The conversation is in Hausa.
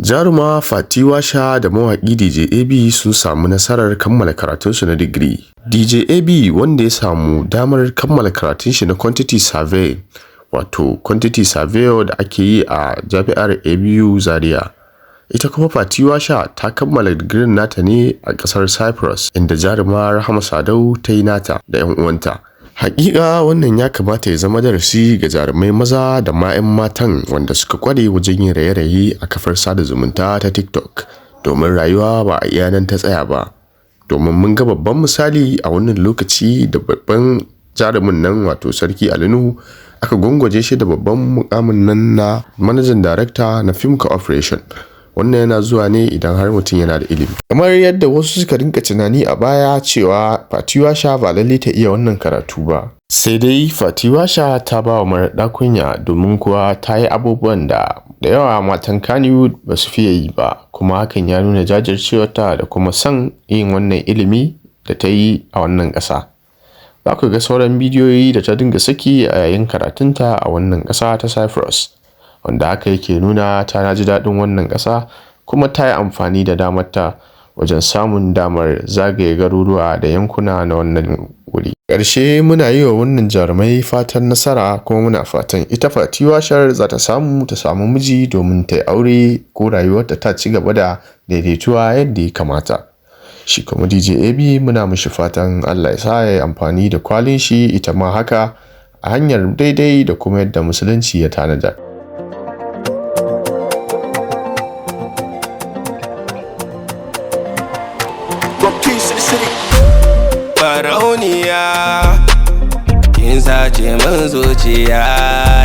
Jaruma Fati Washa da Mawaki Dj Ab sun samu nasarar kammala karatunsu na digiri. Dj Ab wanda ya samu damar kammala karatun shi na quantity survey, wato quantity survey da ake yi a jami'ar ABU Zaria. Ita kuma Fati Washa ta kammala digirin nata ne a ƙasar Cyprus, inda Jarumar Sadau ta yi nata da 'yan uwanta. Hakika wannan ya kamata ya zama darasi ga jarumai maza da ma 'yan matan wanda suka kware wajen yin raye-raye a kafar sada zumunta ta TikTok, domin rayuwa ba a iya nan ta tsaya ba. Domin mun ga babban misali a wannan lokaci da babban jarumin nan wato Sarki Alinu aka gwangwaje shi da babban mukamin nan na manajan darakta na Film Corporation. Wannan yana zuwa ne idan har mutum yana da ilimi. Kamar yadda wasu suka rinka tunani a baya cewa Fati Washa ba lalle ta iya wannan karatu ba. Sai dai Fati Washa ta ba wa maraɗa kunya, domin kuwa ta yi abubuwan da yawa matan Kannywood ba su fiye yi ba, kuma hakan ya nuna jajircewarta da kuma son yin wannan ilimi da ta yi a wannan ƙasa. Za ku ga sauran bidiyoyi da ta dinga saki a yayin karatunta a wannan ƙasa ta Cyprus, wanda haka yake nuna ta ji daɗin wannan ƙasa kuma ta yi amfani da damarta wajen samun damar zagaye garuruwa da yankuna na wannan wuri. Ƙarshe muna yi wa wannan jarumai fatan nasara, kuma muna fatan ita Fati Washar za ta samu miji domin ta yi aure ko rayuwarta ta ci gaba da daidaituwa yadda ya kamata. Shi kuma DJ Ab muna mishi fatan Allah ya sa ya yi amfani da kwalin shi ita ma haka a hanyar daidai da kuma yadda musulunci ya tanada. Farauniya kin sace min zuciya